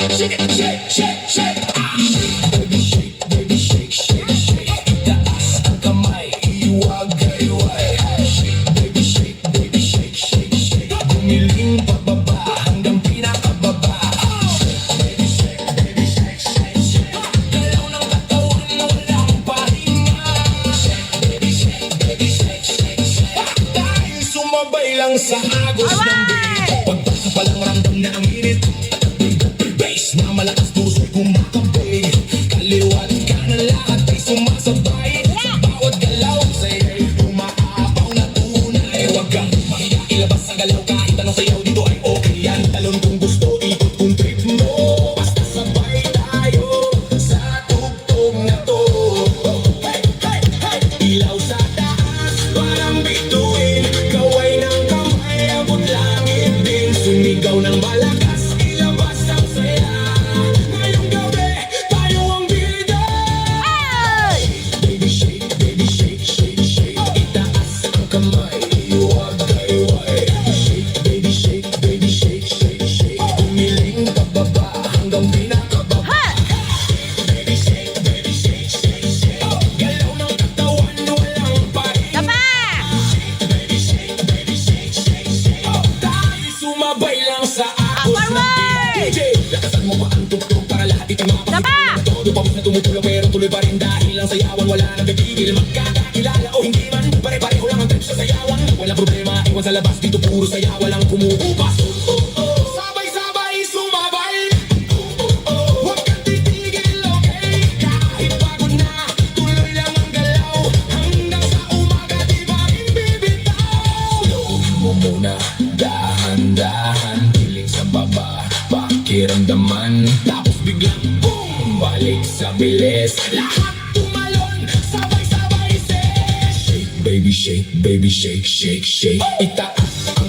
Shake it, shake, shake, shake. Baby shake, baby shake, shake, shake. Itaas ang kamay, iwagay-way. Shake, baby shake, baby shake, shake, shake. Gumiling pababa hanggang pinakababa. Baby shake, baby shake, shake, shake. Galaw ng katawan, walang pahinga. Shake, baby shake, baby shake, shake, shake. Tayo sumabay lang sa agos ng beat. Pagpasa pa lang ramdam na ang init. Bass na malakas puso'y kumakabay. Kaliwat ka na lahat ay sumasabay. Sa bawat galaw sa'yo'y umaapaw na tunay. Huwag kang mahiya, ilabas ang galaw. Kahit anong sayaw dito ay okay yan. Talon kung gusto, ikot kung trip mo. Basta sabay tayo sa tugtog na to. Hey, hey, hey. Ilaw sa taas, parang bituin. Kaway ng kamay, abot langit din. Sumigaw ng malakas, ilabas ang saya. Ngayong gabi, tayo ang bida. Baby shake, shake, shake. Itaas ang kamay, iwagay-way. Shake, baby shake, shake, shake. Umiling pababa hanggang pinakababa. Baby shake, shake, shake. Galaw ng katawan, walang pahinga. Baby shake, shake, shake. Tayo sumabay lang sa agos ng beat. DJ, lakasan mo pa ang tugtog para lahat ito'y makapagpapalala. Todo pawis na tumutulo pero tuloy pa rin dahil ang sayawan wala nang bibigil. Magkakakilala o hindi man, pare-pareho lang ang trip sa sayawan. Walang problema, iwan sa labas, dito puro saya, walang kumukupas. Sabay-sabay sumabay. Huwag kang titigil, okay? Kahit pagod na, tuloy lang ang galaw. Hanggang sa umaga, di ba rin bibitaw? Load mo muna, dahan-dahan. Piling sa baba, pakiramdaman. Tapos biglang boom, balik sa bilis. Lahat tumalon, sabay-sabay say. Shake, baby shake, shake, shake. Itaas ang